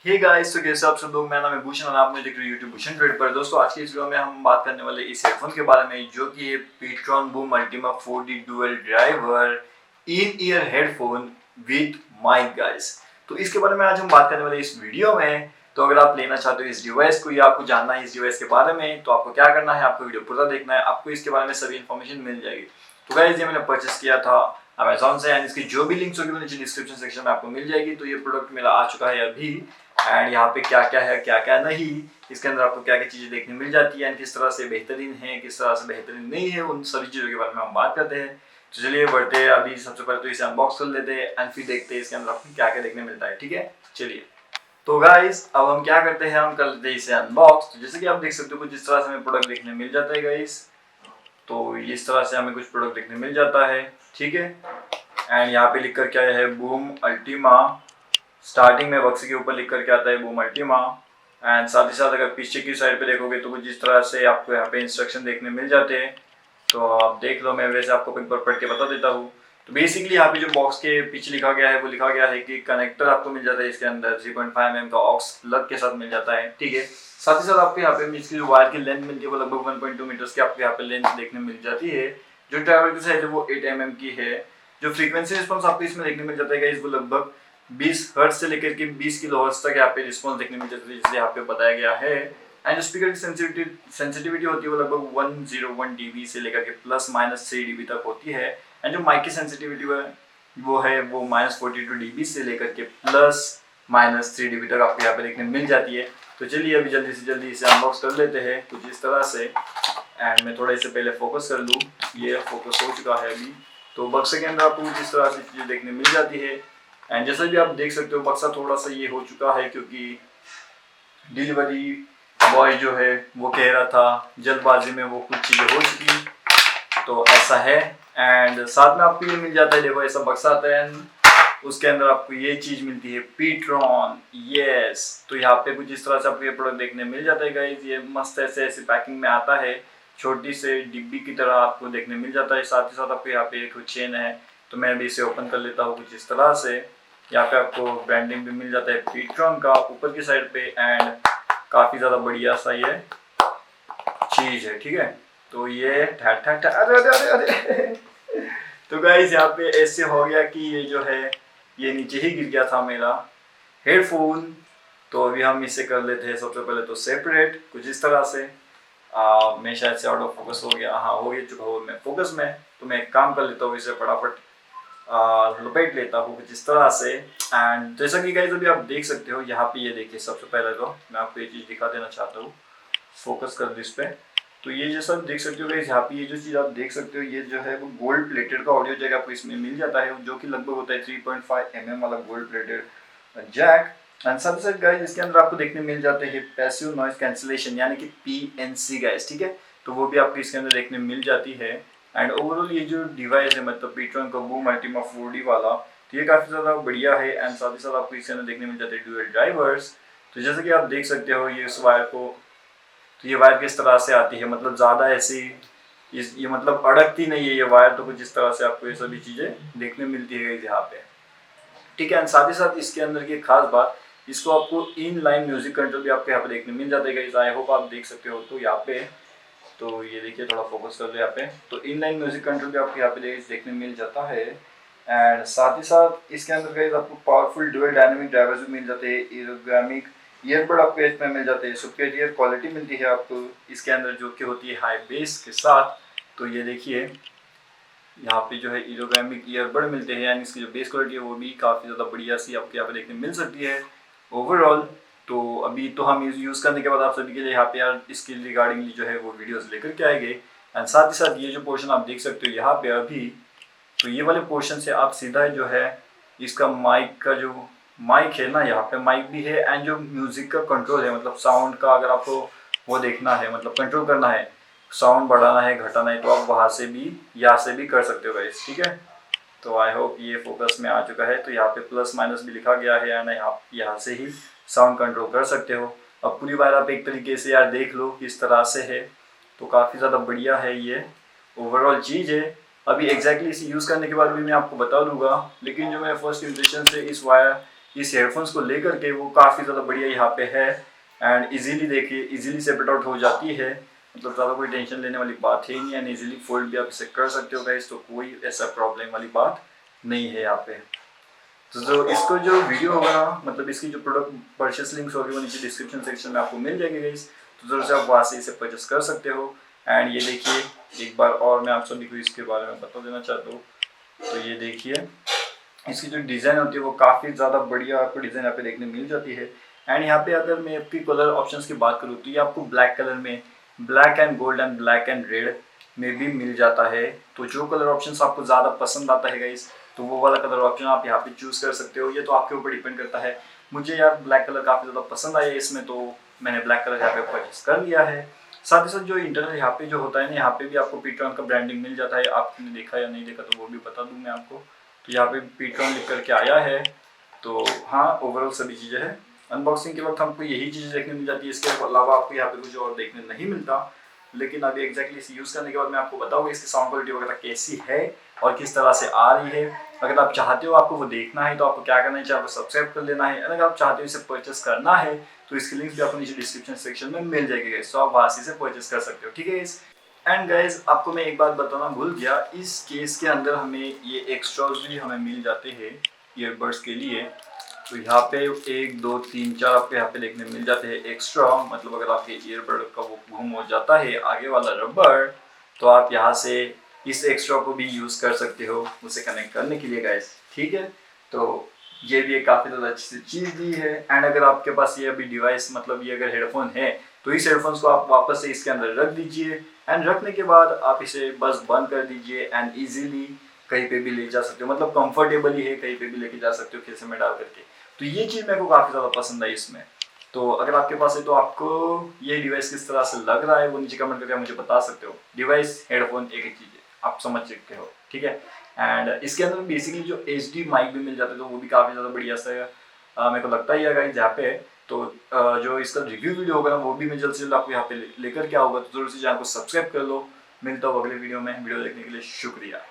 Hey guys, तो कैसे आप सब लोग। मेरा नाम है भूषण और आप मुझे देख रहे हो यूट्यूब भूषणड्रॉइड पर। दोस्तों, आज की इस वीडियो में हम बात करने वाले इस हेडफोन के बारे में जो कि है Ptron Boom Ultima 4D dual driver in ear headphone with mic guys. तो इसके बारे में आज हम बात करने वाले इस वीडियो में। तो अगर आप लेना चाहते हो इस डिवाइस को या आपको जानना है इस डिवाइस के बारे में, तो आपको क्या करना है, आपको वीडियो पूरा देखना है, आपको इसके बारे में सभी इन्फॉर्मेशन मिल जाएगी। तो गाइस, ये मैंने परचेस किया था अमेजोन से एंड इसकी जो भी लिंक्स होगी वो नीचे डिस्क्रिप्शन सेक्शन में आपको मिल जाएगी। तो ये प्रोडक्ट मेरा आ चुका है अभी एंड यहाँ पे क्या क्या है क्या क्या नहीं, इसके अंदर आपको क्या क्या चीज़ें देखने मिल जाती है एंड किस तरह से बेहतरीन है किस तरह से बेहतरीन नहीं है, उन सभी चीज़ों के बारे में हम बात करते हैं। तो चलिए बढ़ते हैं। अभी सबसे पहले तो इसे अनबॉक्स कर लेते हैं एंड फिर देखते हैं इसके अंदर आपको क्या क्या देखने मिलता है। ठीक है, चलिए। तो गाइस, अब हम क्या करते हैं, हम कर लेते हैं इसे अनबॉक्स। तो जैसे कि आप देख सकते हो कुछ इस तरह से हमें प्रोडक्ट देखने मिल जाता है गाइस। तो इस तरह से हमें कुछ प्रोडक्ट देखने मिल जाता है। ठीक है, एंड यहाँ पे लिख कर क्या है, बूम अल्टीमा। स्टार्टिंग में बक्से के ऊपर लिख कर के आता है बूम अल्टीमा एंड साथ ही साथ अगर पीछे की साइड पे देखोगे तो कुछ इस तरह से आपको यहाँ पे इंस्ट्रक्शन देखने मिल जाते हैं। तो आप देख लो, मैं वैसे आपको एक बार पढ़ के बता देता हूँ। तो बेसिकली यहाँ पे जो बॉक्स के पीछे लिखा गया है वो लिखा गया है कि कनेक्टर आपको मिल जाता है इसके अंदर 3.5 mm का ऑक्स प्लग के साथ मिल जाता है। ठीक है, साथ ही साथ आपको यहाँ पे इसकी जो वायर की लेंथ मिलती है वो लगभग 1.2 मीटर्स की आपको यहाँ पे लेंथ देखने मिल जाती है। जो ड्राइवर की साइज है वो 8 mm की है। जो फ्रीक्वेंसी रिस्पॉन्स आपको इसमें देखने मिल जाता है वो लगभग 20 हर्ट्ज से लेकर के 20 किलो हर्ट्ज तक यहाँ पे रिस्पॉन्स देखने मिल जाता है, जैसे यहाँ पे बताया गया है। एंड जो स्पीकर की सेंसिटिविटी होती है वो लगभग 101 dB से लेकर के ±3 dB तक होती है। एंड जो माइक की सेंसिटिविटी वो है वो -42 dB से लेकर के ±3 dB तक आपको यहाँ पे देखने मिल जाती है। तो चलिए अभी जल्दी से जल्दी इसे अनबॉक्स कर लेते हैं कुछ इस तरह से। एंड मैं थोड़ा इसे पहले फोकस कर लूँ, ये फोकस हो चुका है अभी। तो बक्से के अंदर आपको कुछ इस तरह से चीज़ें देखने मिल जाती है। एंड जैसा भी आप देख सकते हो बक्सा थोड़ा सा ये हो चुका है क्योंकि डिलीवरी बॉय जो है वो कह रहा था जल्दबाजी में वो कुछ चीज़ें हो चुकी, तो ऐसा है। एंड साथ में आपको ये मिल जाता है, देखो ऐसा बक्सा आता है एंड उसके अंदर आपको ये चीज़ मिलती है Ptron। यस, तो यहाँ पे कुछ इस तरह से आपको ये प्रोडक्ट देखने मिल जाता है गाइस। ये मस्त ऐसे ऐसे पैकिंग में आता है, छोटी से डिब्बी की तरह आपको देखने मिल जाता है। साथ ही साथ आपको यहाँ पे एक चेन है, तो मैं अभी इसे ओपन कर लेता हूँ कुछ इस तरह से। यहाँ पे आपको ब्रांडिंग भी मिल जाता है Ptron का ऊपर की साइड पे एंड काफ़ी ज़्यादा बढ़िया सा ये चीज़ है। ठीक है, तो ये ठक ठक ठक अरे अरे अरे अरे तो गाइस यहाँ पे ऐसे हो गया कि ये जो है ये नीचे ही गिर गया था मेरा हेडफोन। तो अभी हम इसे कर लेते हैं सबसे पहले तो सेपरेट कुछ इस तरह से। मैं शायद से आउट ऑफ फोकस हो गया, हाँ हो गया चुका हूँ मैं फोकस में। तो मैं एक काम कर लेता हूँ, इसे फटाफट लपेट लेता हूँ कुछ इस तरह से। एंड जैसा कि गाइस अभी आप देख सकते हो यहाँ पे, ये देखिए सबसे पहले तो मैं आपको ये चीज़ दिखा देना चाहता हूँ। फोकस कर दो इस पर। तो ये जैसा देख सकते हो गाइस यहाँ पे ये जो चीज़ आप देख सकते हो ये जो है वो गोल्ड प्लेटेड का ऑडियो जैक आपको इसमें मिल जाता है, जो कि लगभग होता है 3.5 mm वाला गोल्ड प्लेटेड जैक। एंड साथ ही साथ गाइस इसके अंदर आपको देखने मिल जाते हैं पैसिव नॉइज कैंसिलेशन यानी कि PNC गाइस। ठीक है, तो वो भी आपको इसके अंदर देखने मिल जाती है। एंड ओवरऑल ये जो डिवाइस है मतलब Ptron का बूम अल्टीमा 4D वाला, तो ये काफ़ी ज़्यादा बढ़िया है। एंड साथ ही साथ आपको इसके अंदर देखने मिल जाते हैं डुअल ड्राइवर्स। तो जैसे कि आप देख सकते हो ये इस वायर को, तो ये वायर किस तरह से आती है, मतलब ज़्यादा ऐसी ये मतलब अड़कती नहीं है ये वायर। तो कुछ इस तरह से आपको ये सभी चीज़ें देखने मिलती है यहाँ पे। ठीक है, एंड साथ ही साथ इसके अंदर की खास बात, इसको आपको इन लाइन म्यूजिक कंट्रोल भी आपको यहाँ पे देखने मिल जाता है। आई होप आप देख सकते हो। तो यहाँ पे तो ये देखिए थोड़ा फोकस कर दो यहाँ पे, तो इन लाइन म्यूजिक कंट्रोल भी आपको यहाँ पे देखने मिल जाता है। एंड साथ ही साथ इसके अंदर गाइस आपको पावरफुल डुअल डायनामिक ड्राइवर्स भी मिल जाते हैं। एरोग्रामिक ईयरबड आपको इसमें मिल जाते हैं। सुपीरियर क्वालिटी मिलती है आपको इसके अंदर जो कि होती है हाई बेस के साथ। तो ये देखिए यहाँ पे जो है एरोग्रामिक ईयरबड मिलते हैं, यानी इसकी जो बेस क्वालिटी है वो भी काफ़ी ज़्यादा बढ़िया सी आपको यहाँ पे देखने मिल सकती है ओवरऑल। तो अभी तो हम यूज़ करने के बाद आप सभी के लिए यहाँ पे यार इसके रिगार्डिंगली जो है वो वीडियोस लेकर के आएंगे। एंड साथ ही साथ ये जो पोर्शन आप देख सकते हो यहाँ पे अभी, तो ये वाले पोर्शन से आप सीधा जो है इसका माइक का जो माइक है ना, यहाँ पे माइक भी है एंड जो म्यूज़िक का कंट्रोल है मतलब साउंड का अगर आपको वो देखना है मतलब कंट्रोल करना है, साउंड बढ़ाना है घटाना है, तो आप वहाँ से भी यहाँ से भी कर सकते हो गाइस। ठीक है, तो आई होप ये फोकस में आ चुका है। तो यहाँ पे प्लस माइनस भी लिखा गया है एंड आप यहाँ से ही साउंड कंट्रोल कर सकते हो। अब पूरी बार आप एक तरीके से यार देख लो किस तरह से है, तो काफ़ी ज़्यादा बढ़िया है ये ओवरऑल चीज़ है। अभी एग्जैक्टली इसे यूज़ करने के बाद भी मैं आपको बता दूंगा, लेकिन जो मेरा फर्स्ट इम्प्रेशन से इस वायर इस हेडफोन्स को लेकर के वो काफ़ी ज़्यादा बढ़िया यहाँ पे है। एंड इजीली देखिए, इजीली सेपरेट आउट हो जाती है, मतलब ज़्यादा कोई टेंशन लेने वाली बात है ही नहीं। एंड इजीली फोल्ड भी आप इसे कर सकते हो गाइस, तो कोई ऐसा प्रॉब्लम वाली बात नहीं है यहाँ पे। तो जो इसको जो वीडियो होगा ना, मतलब इसकी जो प्रोडक्ट परचेस लिंक्स होगी वो नीचे डिस्क्रिप्शन सेक्शन में आपको मिल जाएगी गाइस, तो जरूर से आप वहाँ से इसे परचेस कर सकते हो। एंड ये देखिए, एक बार और मैं आप सभी को इसके बारे में बता देना चाहता हूँ। तो ये देखिए, इसकी जो डिज़ाइन होती है वो काफ़ी ज़्यादा बढ़िया आपको डिज़ाइन यहाँ पे देखने मिल जाती है। एंड यहाँ पे अगर मैं आपकी कलर ऑप्शंस की बात करूँ तो ये आपको ब्लैक कलर में, black and gold and black and red में भी मिल जाता है। तो जो कलर ऑप्शंस आपको ज़्यादा पसंद आता है गाइस, तो वो वाला कलर ऑप्शन आप यहाँ पे चूज़ कर सकते हो। ये तो आपके ऊपर डिपेंड करता है। मुझे यार ब्लैक कलर काफ़ी ज़्यादा पसंद आया इसमें, तो मैंने ब्लैक कलर यहाँ पे परचेस कर लिया है। साथ ही साथ जो इंटरनल यहाँ पे जो होता है ना, यहाँ पे भी आपको Ptron का ब्रांडिंग मिल जाता है। आपने देखा या नहीं देखा तो वो भी बता दूँ मैं आपको। तो यहाँ पे Ptron लिख करके आया है। तो हाँ, ओवरऑल सभी चीज़ें हैं। अनबॉक्सिंग के वक्त हमको यही चीज़ें देखने मिल जाती है, इसके अलावा आपको यहाँ पे कुछ और देखने नहीं मिलता। लेकिन अभी एग्जैक्टली इसे यूज़ करने के बाद मैं आपको बताऊँगा इसकी साउंड क्वालिटी वगैरह कैसी है और किस तरह से आ रही है। अगर आप चाहते हो आपको वो देखना है तो आपको क्या करना है, चाहे आपको सब्सक्राइब कर लेना है। अगर आप चाहते हो इसे परचेस करना है तो इसकी लिंक भी आपको नीचे डिस्क्रिप्शन सेक्शन में मिल जाएगी, तो आप वहाँ से इसे परचेस कर सकते हो, ठीक है गाइस। एंड गाइज, आपको मैं एक बात बताना भूल गया, इस केस के अंदर हमें ये एक्स्ट्राज भी हमें मिल जाते हैं ईयरबड्स के लिए। तो यहाँ पे 1 2 3 4 आपको यहाँ पे देखने मिल जाते हैं एक्स्ट्रा, मतलब अगर आपके ईयरबड का वो गुम हो जाता है आगे वाला रबर, तो आप यहाँ से इस एक्स्ट्रा को भी यूज़ कर सकते हो उसे कनेक्ट करने के लिए गाइस, ठीक है। तो ये भी एक काफ़ी ज़्यादा अच्छी सी चीज़ दी है। एंड अगर आपके पास ये अभी डिवाइस, मतलब ये अगर हेडफोन है, तो इस हेडफोन्स को आप वापस से इसके अंदर रख दीजिए। एंड रखने के बाद आप इसे बस बंद कर दीजिए एंड इजीली कहीं पे भी ले जा सकते हो, मतलब कंफर्टेबली है, कहीं पे भी लेके जा सकते हो खीसे में डाल करके। तो ये चीज़ मेरे को काफ़ी ज़्यादा पसंद आई इसमें। तो अगर आपके पास है तो आपको ये डिवाइस किस तरह से लग रहा है वो नीचे कमेंट करके मुझे बता सकते हो। डिवाइस हेडफोन एक ही चीज़ है, आप समझ सकते हो, ठीक है। एंड इसके अंदर बेसिकली जो HD माइक भी मिल जाता है, तो वो भी काफ़ी ज़्यादा बढ़िया सा मेरे को लगता ही है गाइस जहाँ पे। तो जो इसका रिव्यू वीडियो होगा ना, वो भी मैं जल्द से जल्द आपको यहाँ पे लेकर के आऊँगा। तो जरूर से चैनल को सब्सक्राइब कर लो। मिलता हूँ अगले वीडियो में। वीडियो देखने के लिए शुक्रिया।